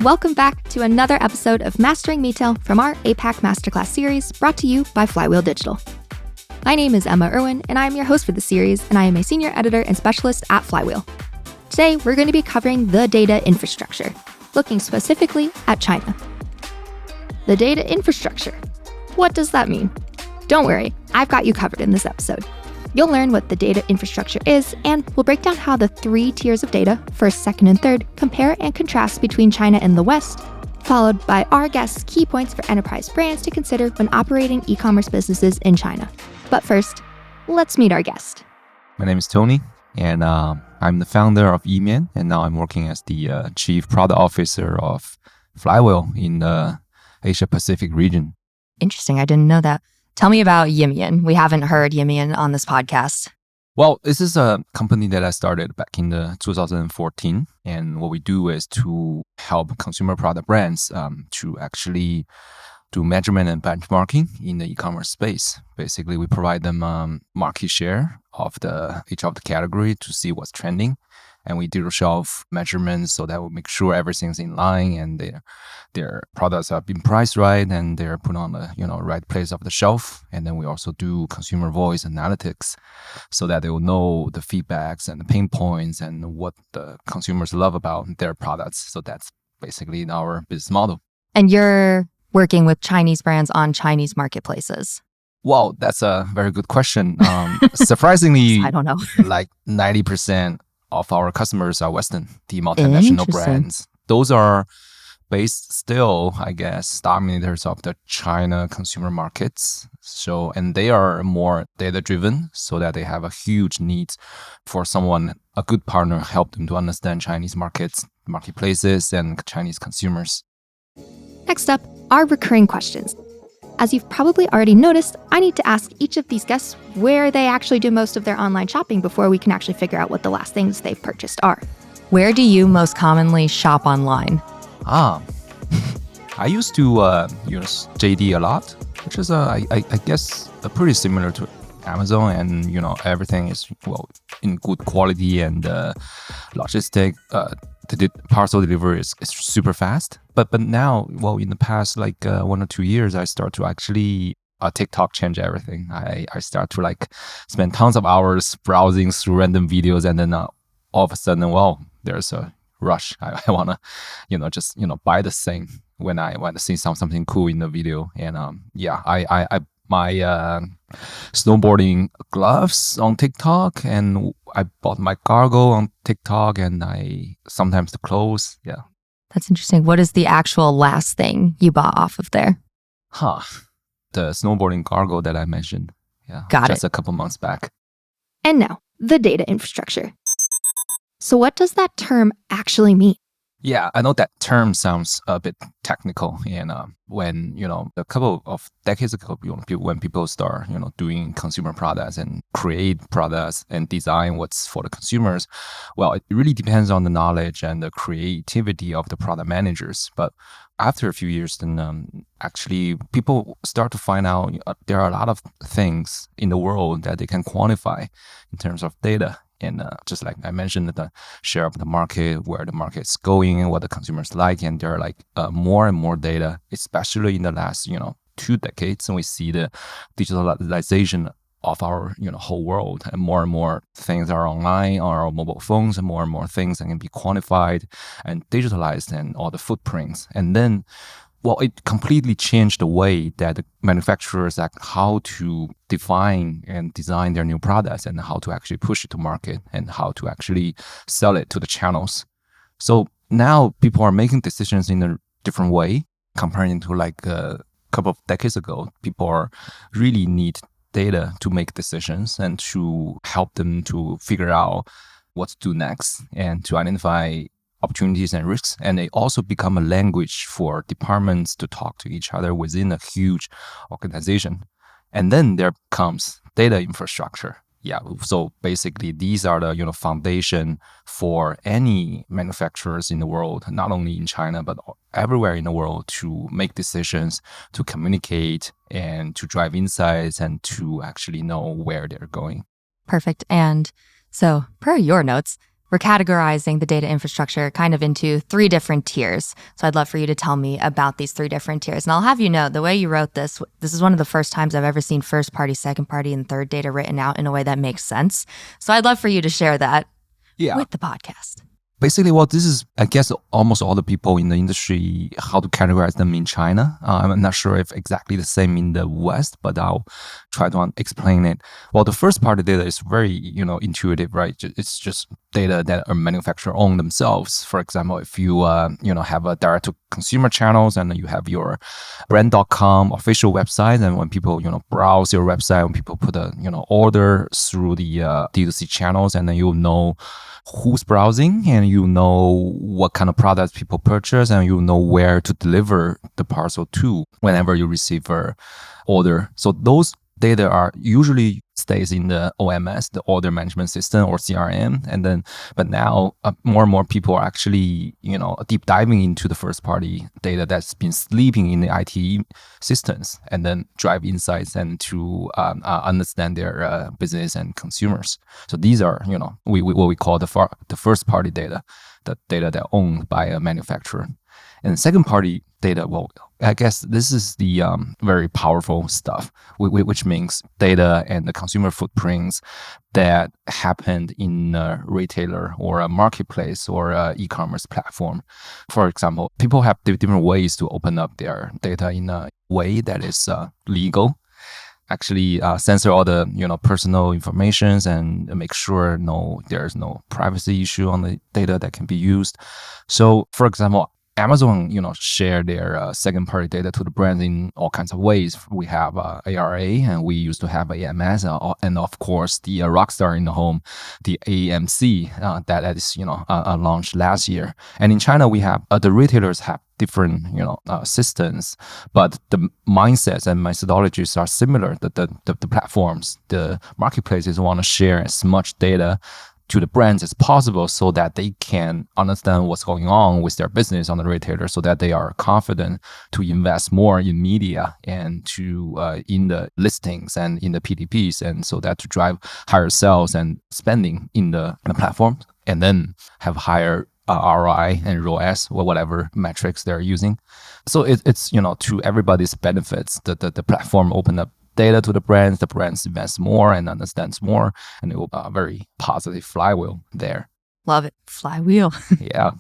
Welcome back to another episode of Mastering Metail from our APAC Masterclass series brought to you by Flywheel Digital. My name is Emma Irwin, and I am your host for the series, and I am a senior editor and specialist at Flywheel. Today, we're going to be covering the data infrastructure, looking specifically at China. The data infrastructure. What does that mean? Don't worry, I've got you covered in this episode. You'll learn what the data infrastructure is, and we'll break down how the 3 tiers of data, first, second, and third, compare and contrast between China and the West, followed by our guests' key points for enterprise brands to consider when operating e-commerce businesses in China. But first, let's meet our guest. My name is Tony, and I'm the founder of Yimian, and now I'm working as the Chief Product Officer of Flywheel in the Asia-Pacific region. Interesting, I didn't know that. Tell me about Yimian. We haven't heard Yimian on this podcast. Well, this is a company that I started back in 2014. And what we do is to help consumer product brands to actually do measurement and benchmarking in the e-commerce space. Basically, we provide them market share of each of the category to see what's trending. And we do shelf measurements so that we make sure everything's in line and their products are being priced right and they're put on the right place of the shelf. And then we also do consumer voice analytics so that they will know the feedbacks and the pain points and what the consumers love about their products. So that's basically our business model. And you're working with Chinese brands on Chinese marketplaces. Well, that's a very good question. Surprisingly, I don't know. like 90% of our customers are Western, the multinational brands. Those are based still, I guess, dominators of the China consumer markets. So, and they are more data-driven so that they have a huge need for a good partner, help them to understand Chinese marketplaces, and Chinese consumers. Next up, our recurring questions. As you've probably already noticed, I need to ask each of these guests where they actually do most of their online shopping before we can actually figure out what the last things they've purchased are. Where do you most commonly shop online? I used to use JD a lot, which is, I guess, pretty similar to Amazon, and, everything is, in good quality and logistic. The parcel delivery is super fast. But now, in the past 1 or 2 years, I start to actually TikTok change everything. I start to spend tons of hours browsing through random videos, and then all of a sudden, there's a rush. I want to, just buy this thing when I want to see something cool in the video. And I my snowboarding gloves on TikTok, and I bought my cargo on TikTok, and sometimes the clothes. Yeah. That's interesting. What is the actual last thing you bought off of there? The snowboarding cargo that I mentioned. Yeah. Just a couple months back. And now, the data infrastructure. So what does that term actually mean? Yeah, I know that term sounds a bit technical. And when, a couple of decades ago, when people start, doing consumer products and create products and design what's for the consumers, it really depends on the knowledge and the creativity of the product managers. But after a few years, then actually people start to find out there are a lot of things in the world that they can quantify in terms of data. And just like I mentioned, the share of the market, where the market is going, and what the consumers like, and there are more and more data, especially in the last 2 decades, and we see the digitalization of our whole world, and more things are online on our mobile phones, and more things that can be quantified and digitalized, and all the footprints, and then. It completely changed the way that the manufacturers how to define and design their new products, and how to actually push it to market, and how to actually sell it to the channels. So now people are making decisions in a different way comparing to a couple of decades ago. People really need data to make decisions and to help them to figure out what to do next and to identify opportunities and risks. And they also become a language for departments to talk to each other within a huge organization. And then there comes data infrastructure. Yeah, so basically these are the foundation for any manufacturers in the world, not only in China but everywhere in the world, to make decisions, to communicate, and to drive insights, and to actually know where they're going. Perfect. And so, per your notes, we're categorizing the data infrastructure kind of into 3 different tiers. So I'd love for you to tell me about these 3 different tiers. And I'll have you know, the way you wrote this is one of the first times I've ever seen first party, second party, and third data written out in a way that makes sense. So I'd love for you to share that with the podcast. Basically, this is, I guess, almost all the people in the industry, how to categorize them in China. I'm not sure if exactly the same in the West, but I'll try to explain it. Well, the first party data is very, intuitive, right? It's just data that a manufacturer own themselves. For example, if you, have a direct to consumer channels and you have your brand.com official website, and when people, browse your website, when people put a, order through the D2C channels, and then you'll know who's browsing, and you know what kind of products people purchase, and you know where to deliver the parcel to whenever you receive an order. So those data are usually stays in the OMS, the order management system, or CRM. But now more and more people are actually, deep diving into the first party data that's been sleeping in the IT systems, and then drive insights and to understand their business and consumers. So these are, what we call the first party data, the data that owned by a manufacturer. And second party data, well, I guess this is the very powerful stuff, which means data and the consumer footprints that happened in a retailer or a marketplace or a e-commerce platform. For example, people have different ways to open up their data in a way that is legal. Actually censor all the personal informations and make sure there's no privacy issue on the data that can be used. So, for example, Amazon, share their second-party data to the brands in all kinds of ways. We have ARA, and we used to have AMS, and of course the rockstar in the home, the AMC that is launched last year. And in China, we have the retailers have different systems, but the mindsets and methodologies are similar. The platforms, the marketplaces want to share as much data to the brands as possible, so that they can understand what's going on with their business on the retailer, so that they are confident to invest more in media and to in the listings and in the PDPs, and so that to drive higher sales and spending in the platform, and then have higher ROI and ROAS or whatever metrics they're using. So it's to everybody's benefits. The platform open up data to the brands invest more and understands more, and it will be a very positive flywheel there. Love it. Flywheel. Yeah.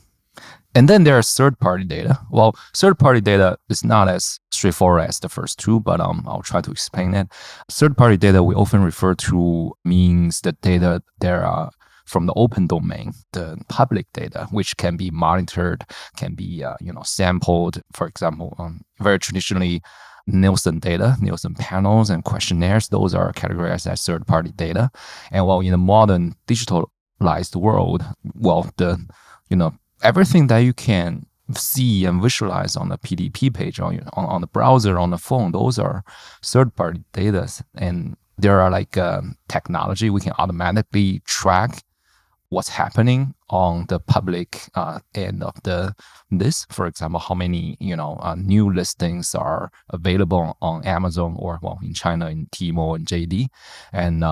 And then there are third-party data. Well, third-party data is not as straightforward as the first two, but I'll try to explain it. Third-party data we often refer to means the data there are from the open domain, the public data, which can be monitored, can be sampled. For example, very traditionally, Nielsen data, Nielsen panels and questionnaires, those are categorized as third-party data. And while in a modern digitalized world, well, everything that you can see and visualize on the PDP page, on the browser, on the phone, those are third-party data. And there are technology we can automatically track what's happening on the public end of this. For example, how many new listings are available on Amazon, or in China in Tmall and JD. And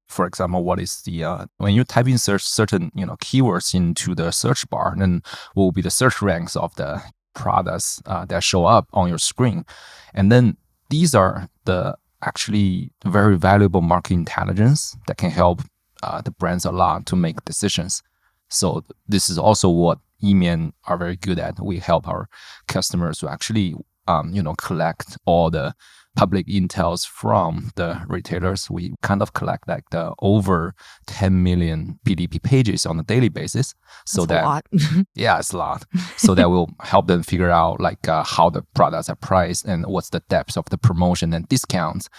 for example, what is the when you type in certain keywords into the search bar, then what will be the search ranks of the products that show up on your screen. And then these are the actually very valuable market intelligence that can help the brands a lot to make decisions. So this is also what eMian are very good at. We help our customers to actually, collect all the public intels from the retailers. We kind of collect the over 10 million PDP pages on a daily basis. So That's a lot. Yeah, it's a lot. So that will help them figure out how the products are priced and what's the depth of the promotion and discounts.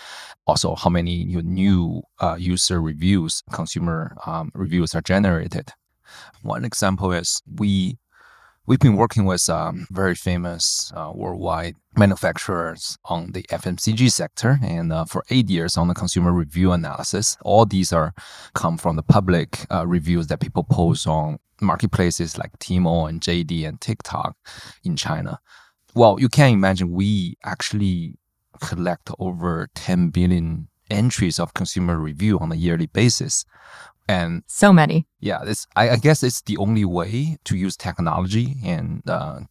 Also, how many new user reviews, consumer reviews are generated. One example is we We've been working with very famous worldwide manufacturers on the FMCG sector, and for 8 years on the consumer review analysis. All these come from the public reviews that people post on marketplaces like Tmall and JD and TikTok in China. Well, you can imagine we actually collect over 10 billion entries of consumer review on a yearly basis. And so many. Yeah, I guess it's the only way to use technology and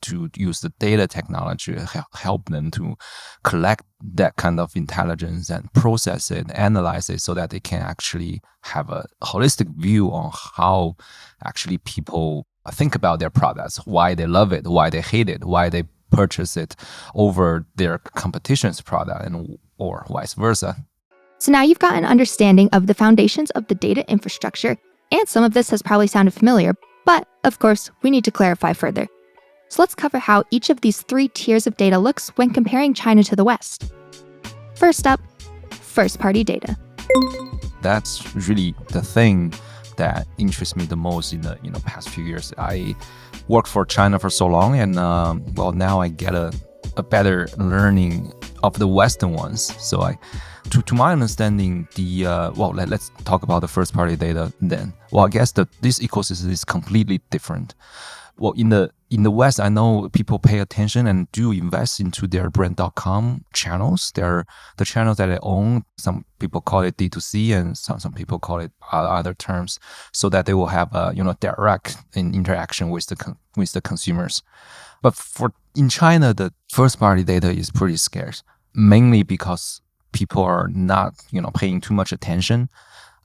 to use the data technology to help them to collect that kind of intelligence and process it, analyze it so that they can actually have a holistic view on how actually people think about their products, why they love it, why they hate it, why they purchase it over their competition's product, and or vice versa. So now you've got an understanding of the foundations of the data infrastructure, and some of this has probably sounded familiar, but of course, we need to clarify further. So let's cover how each of these 3 tiers of data looks when comparing China to the West. First up, first-party data. That's really the thing that interests me the most in the past few years. I worked for China for so long, and now I get a better learning of the Western ones. So to my understanding, let's talk about the first party data then. Well, I guess this ecosystem is completely different. Well, in the West, I know people pay attention and do invest into their brand.com channels. They're the channels that they own. Some people call it D2C, and some people call it other terms, so that they will have direct interaction with the consumers. But in China, the first party data is pretty scarce, mainly because people are not paying too much attention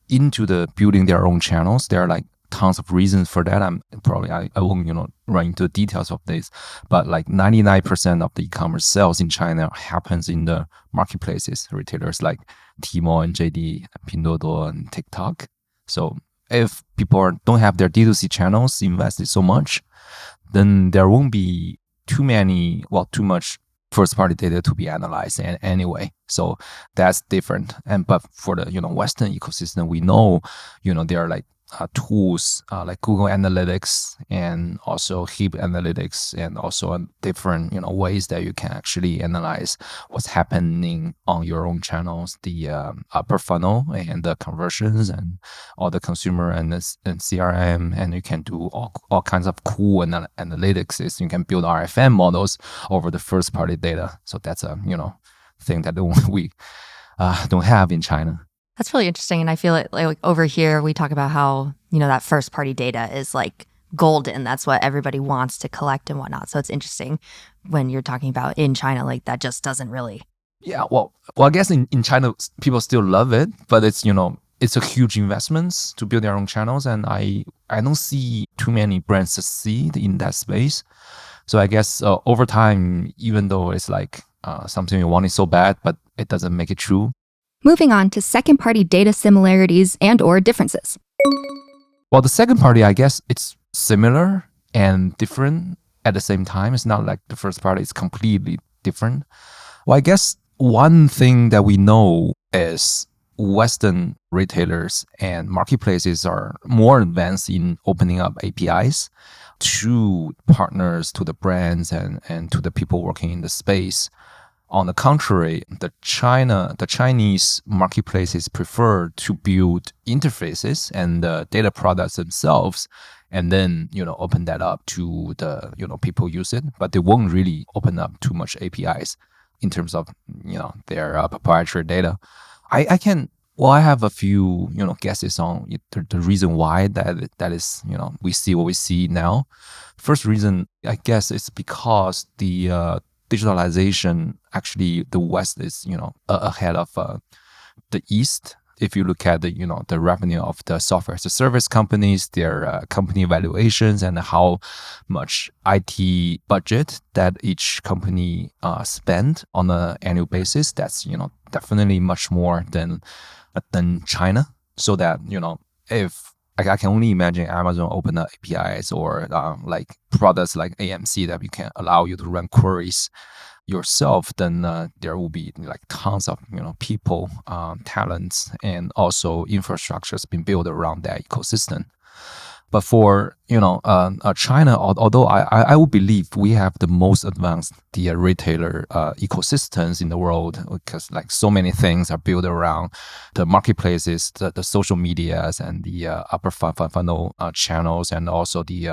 into the building their own channels. There are like tons of reasons for that. I won't run into the details of this, but like 99% of the e-commerce sales in China happens in the marketplaces, retailers like Tmall and JD, Pinduoduo and TikTok. So if people don't have their D2C channels invested so much, then there won't be too much first-party data to be analyzed anyway. So that's different. But for the Western ecosystem, we know there are like tools like Google Analytics and also Heap Analytics, and also different ways that you can actually analyze what's happening on your own channels, the upper funnel and the conversions and all the consumer and CRM, and you can do all kinds of cool analytics. You can build RFM models over the first party data. So that's a thing that we don't have in China. That's really interesting. And I feel like over here, we talk about how, that first party data is like golden. That's what everybody wants to collect and whatnot. So it's interesting when you're talking about in China, like that just doesn't really. Yeah, well, I guess in China, people still love it, but it's a huge investment to build their own channels. And I don't see too many brands succeed in that space. So I guess over time, even though it's like something you want is so bad, but it doesn't make it true. Moving on to second-party data similarities and or differences. Well, the second party, I guess it's similar and different at the same time. It's not like the first party is completely different. Well, I guess one thing that we know is Western retailers and marketplaces are more advanced in opening up APIs to partners, to the brands, and to the people working in the space. On the contrary, the Chinese marketplaces prefer to build interfaces and data products themselves, and then open that up to the people use it. But they won't really open up too much APIs in terms of their proprietary data. I have a few guesses on the reason why that is we see what we see now. First reason, I guess, is because the digitalization, actually the West is ahead of the East. If you look at the revenue of the software as a service companies, their company valuations, and how much IT budget that each company spend on an annual basis, that's definitely much more than China. So that if I can only imagine Amazon open up APIs or like products like AMC that we can allow you to run queries yourself, then there will be like tons of people, talents, and also infrastructures being built around that ecosystem. But for China, although I would believe we have the most advanced retailer ecosystems in the world, because like so many things are built around the marketplaces, the social medias, and the upper funnel channels, and also the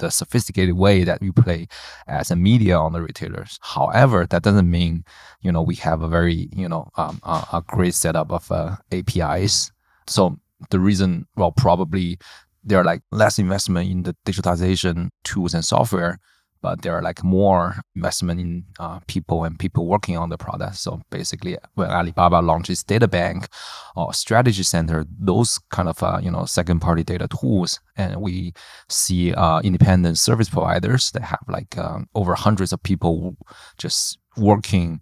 sophisticated way that we play as a media on the retailers. However, that doesn't mean we have a very a great setup of APIs. So the reason, well, probably there are like less investment in the digitization tools and software, but there are like more investment in people and people working on the product. So basically, when Alibaba launches Data Bank or Strategy Center, those kind of second-party data tools, and we see independent service providers that have like over hundreds of people just working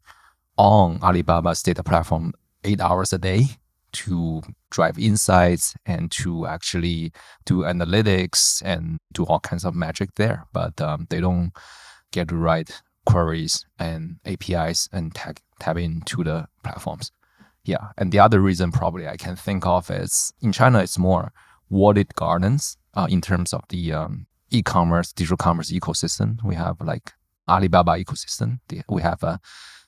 on Alibaba's data platform 8 hours a day to drive insights and to actually do analytics and do all kinds of magic there. But they don't get to write queries and APIs and tap into the platforms. Yeah. And the other reason probably I can think of is in China, it's more walled gardens in terms of the e-commerce, digital commerce ecosystem. We have like Alibaba ecosystem. We have a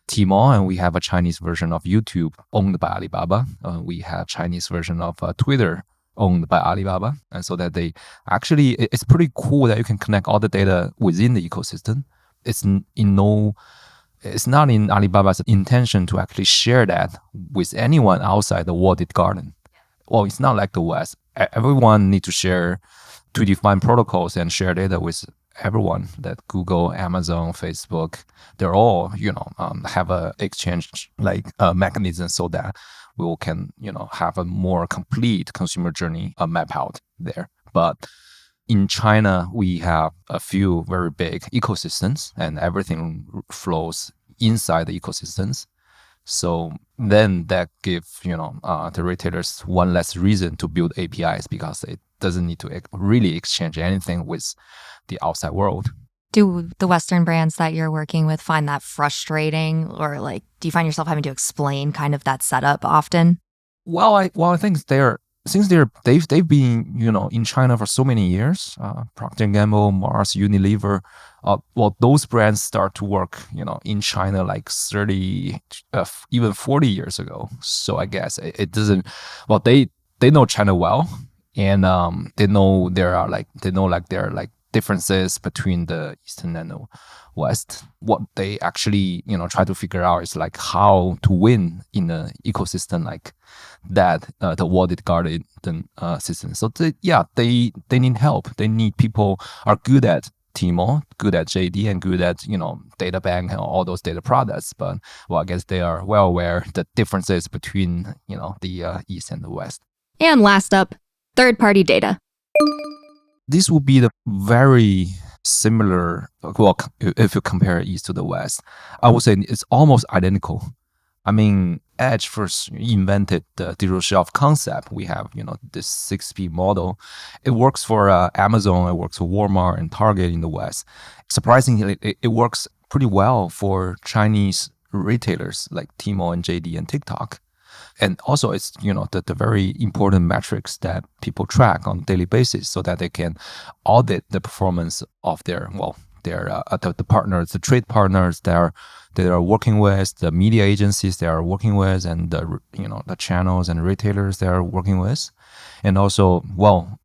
Tmall, and we have a Chinese version of YouTube owned by Alibaba. We have Chinese version of Twitter owned by Alibaba. And so that it's pretty cool that you can connect all the data within the ecosystem. It's not in Alibaba's intention to actually share that with anyone outside the walled garden. Well, it's not like the West. Everyone needs to define protocols and share data with everyone. That Google, Amazon, Facebook, they're all have a exchange like mechanism so that we can have a more complete consumer journey map out there. But in China, we have a few very big ecosystems, and everything flows inside the ecosystems. So then that gives the retailers one less reason to build APIs, because it doesn't need to really exchange anything with the outside world. Do the Western brands that you're working with find that frustrating, or like, do you find yourself having to explain kind of that setup often? Well, I think they've been in China for so many years. Procter & Gamble, Mars, Unilever. Those brands start to work in China like 30, even 40 years ago. So I guess it doesn't. Well, they know China well, and they know there are differences between the Eastern and the West. What they actually try to figure out is like how to win in an ecosystem like that, the walled garden system. So they need help. They need people are good at Tmall, good at JD, and good at Data Bank and all those data products. But I guess they are well aware the differences between the East and the West. And last up, third-party data. This would be the very similar, well, if you compare East to the West, I would say it's almost identical. I mean, Edge first invented the digital shelf concept. We have, this 6P model. It works for Amazon, it works for Walmart and Target in the West. Surprisingly, it works pretty well for Chinese retailers like Tmall and JD and TikTok. And also it's, the very important metrics that people track on a daily basis so that they can audit the performance of the partners, the trade partners they are working with, the media agencies they are working with, and the channels and retailers they are working with. And also,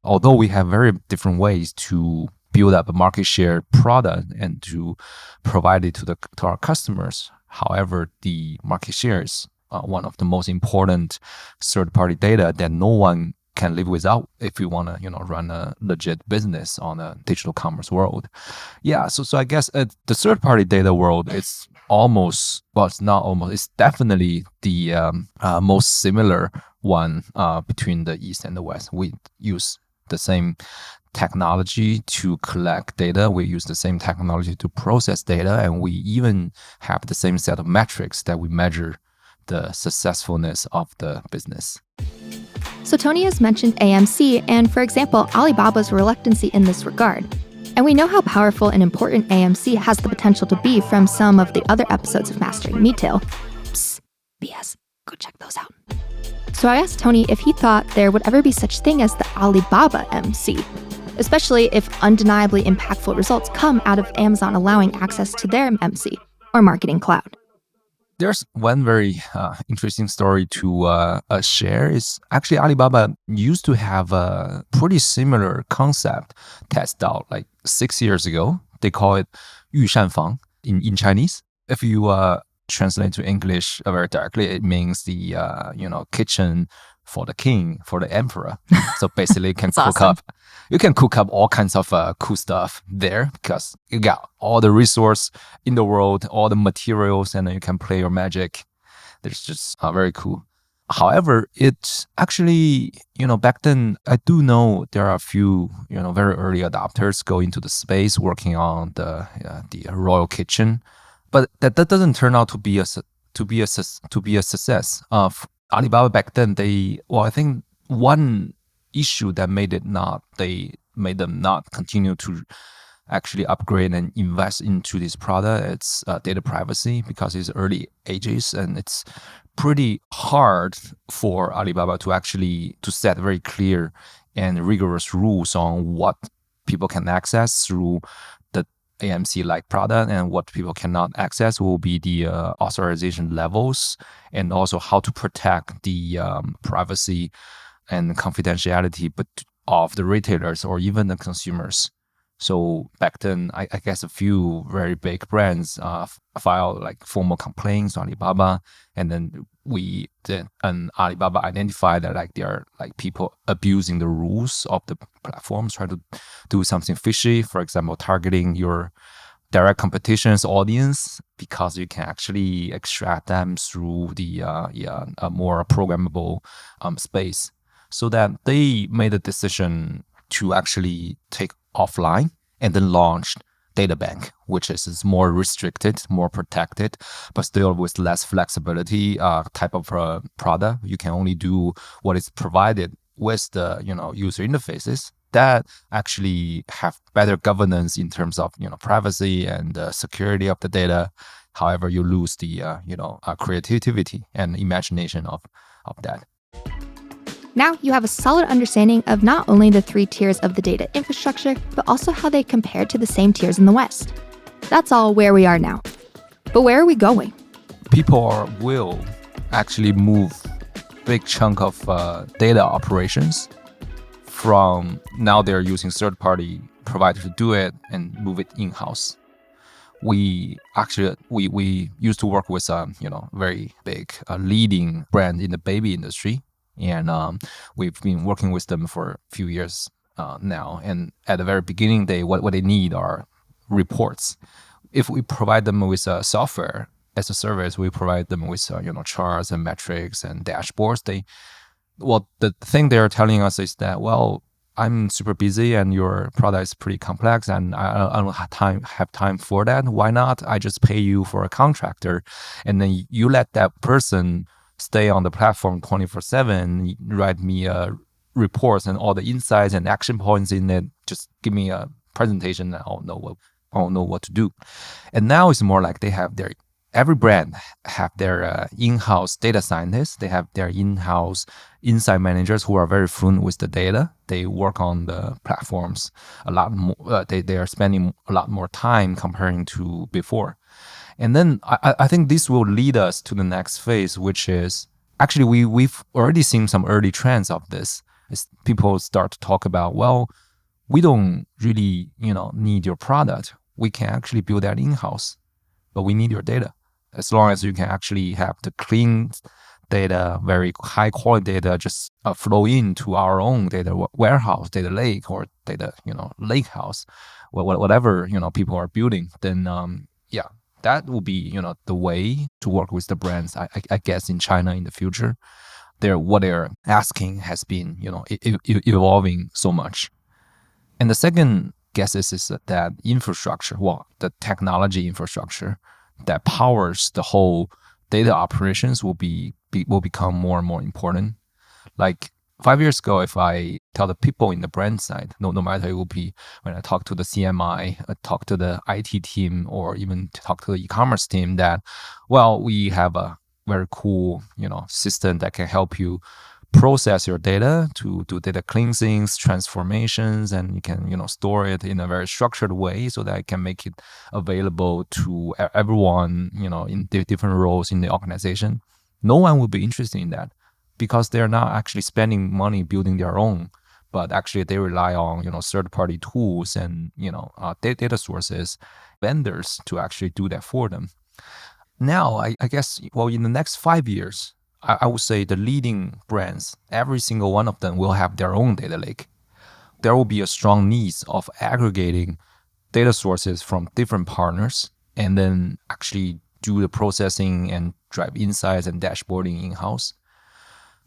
although we have very different ways to build up a market share product and to provide it to our customers, however, the market share is one of the most important third-party data that no one can live without if you want to, run a legit business on a digital commerce world. Yeah, so I guess the third-party data world is it's definitely the most similar one between the East and the West. We use the same technology to collect data. We use the same technology to process data, and we even have the same set of metrics that we measure the successfulness of the business. So Tony has mentioned AMC and, for example, Alibaba's reluctancy in this regard. And we know how powerful and important AMC has the potential to be from some of the other episodes of Mastering Metail. Psst, BS, go check those out. So I asked Tony if he thought there would ever be such thing as the Alibaba MC. especially if undeniably impactful results come out of Amazon allowing access to their MC, or Marketing Cloud. There's one very interesting story to share. Is actually Alibaba used to have a pretty similar concept test out like 6 years ago. They call it 御膳房 in Chinese. If you translate to English very directly, it means the kitchen for the king, for the emperor. So basically, you can cook up all kinds of cool stuff there because you got all the resource in the world, all the materials, and then you can play your magic. It's just very cool. However, it's actually, back then, I do know there are a few, very early adopters go into the space working on the royal kitchen, but that doesn't turn out to be a success. Alibaba back then, I think one issue that made them not continue to actually upgrade and invest into this product, it's data privacy, because it's early ages and it's pretty hard for Alibaba to set very clear and rigorous rules on what people can access through the AMC-like product and what people cannot access will be the authorization levels, and also how to protect the privacy and confidentiality of the retailers or even the consumers. So back then, I guess a few very big brands filed like formal complaints to Alibaba, and then Alibaba identified that like there are like people abusing the rules of the platforms, try to do something fishy, for example, targeting your direct competition's audience, because you can actually extract them through the a more programmable space. So that they made a decision to actually take offline and then launched Data Bank, which is more restricted, more protected, but still with less flexibility type of product. You can only do what is provided with the user interfaces that actually have better governance in terms of privacy and security of the data. However, you lose the creativity and imagination of that. Now you have a solid understanding of not only the 3 tiers of the data infrastructure, but also how they compare to the same tiers in the West. That's all where we are now. But where are we going? People will actually move big chunk of data operations from now they're using third-party provider to do it and move it in-house. We used to work with very big leading brand in the baby industry. And we've been working with them for a few years now. And at the very beginning, what they need are reports. If we provide them with software as a service, we provide them with charts and metrics and dashboards. The thing they're telling us is that, well, I'm super busy and your product is pretty complex and I don't have time for that. Why not? I just pay you for a contractor, and then you let that person stay on the platform 24/7, write me reports and all the insights and action points in it. Just give me a presentation and I'll know what to do. And now it's more like every brand have their in-house data scientists. They have their in-house insight managers who are very fluent with the data. They work on the platforms a lot more. They are spending a lot more time comparing to before. And then I think this will lead us to the next phase, which is actually we've already seen some early trends of this. As people start to talk about, well, we don't really need your product. We can actually build that in-house, but we need your data. As long as you can actually have the clean data, very high quality data, just flow into our own data warehouse, data lake, or data lake house, whatever people are building, then that will be, the way to work with the brands, I guess, in China in the future. What they're asking has been, evolving so much. And the second guess is that infrastructure, the technology infrastructure that powers the whole data operations will become more and more important. Like 5 years ago, if I tell the people in the brand side, no matter it will be when I talk to the CMI, talk to the IT team, or even talk to the e-commerce team, that, well, we have a very cool, system that can help you process your data, to do data cleansings, transformations, and you can, store it in a very structured way so that it can make it available to everyone, in different roles in the organization. No one will be interested in that because they're not actually spending money building their own, but actually they rely on, third-party tools and, data sources, vendors to actually do that for them. Now, I guess, in the next 5 years, I would say the leading brands, every single one of them will have their own data lake. There will be a strong need of aggregating data sources from different partners and then actually do the processing and drive insights and dashboarding in-house.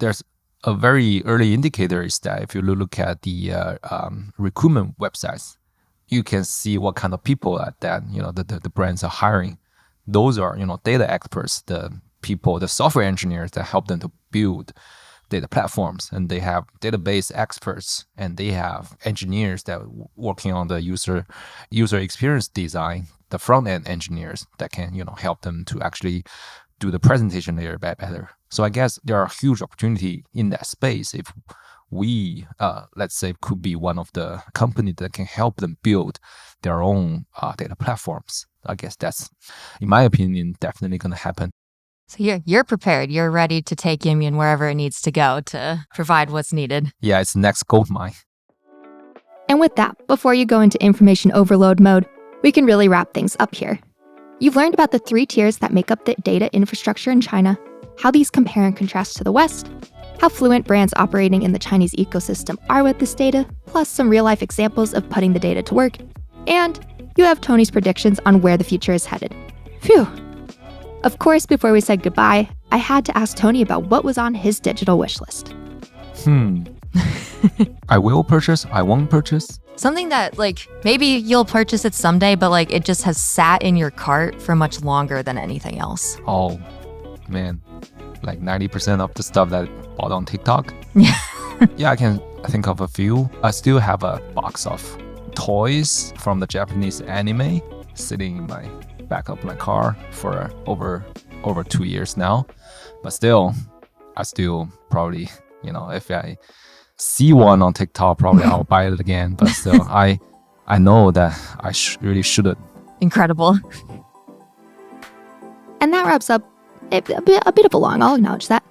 There's a very early indicator is that if you look at the recruitment websites, you can see what kind of people that the brands are hiring. Those are, data experts, the people, the software engineers that help them to build data platforms, and they have database experts, and they have engineers that are working on the user experience design, the front end engineers that can help them to actually do the presentation layer better. So I guess there are huge opportunity in that space if we, let's say, could be one of the companies that can help them build their own data platforms. I guess that's, in my opinion, definitely going to happen. So you're prepared. You're ready to take Yimyun wherever it needs to go to provide what's needed. Yeah, it's next gold mine. And with that, before you go into information overload mode, we can really wrap things up here. You've learned about the 3 tiers that make up the data infrastructure in China, how these compare and contrast to the West, how fluent brands operating in the Chinese ecosystem are with this data, plus some real-life examples of putting the data to work, and you have Tony's predictions on where the future is headed. Phew! Of course, before we said goodbye, I had to ask Tony about what was on his digital wish list. I will purchase, I won't purchase. Something that, maybe you'll purchase it someday, but, it just has sat in your cart for much longer than anything else. Oh, man. 90% of the stuff that I bought on TikTok. Yeah, I can think of a few. I still have a box of toys from the Japanese anime sitting in my back of my car for over 2 years now. But still, I still probably, if I see one on TikTok, probably I'll buy it again. But still, I know that I really shouldn't. Incredible. And that wraps up a bit of a long, I'll acknowledge that,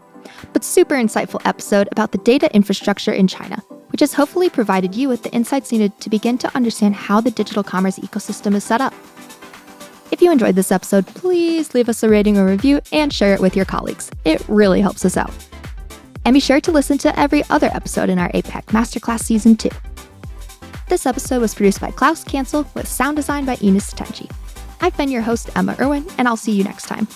but super insightful episode about the data infrastructure in China, which has hopefully provided you with the insights needed to begin to understand how the digital commerce ecosystem is set up. If you enjoyed this episode, please leave us a rating or review and share it with your colleagues. It really helps us out. And be sure to listen to every other episode in our APAC Masterclass Season 2. This episode was produced by Klaus Cancel with sound design by Ines Tenchi. I've been your host, Emma Irwin, and I'll see you next time.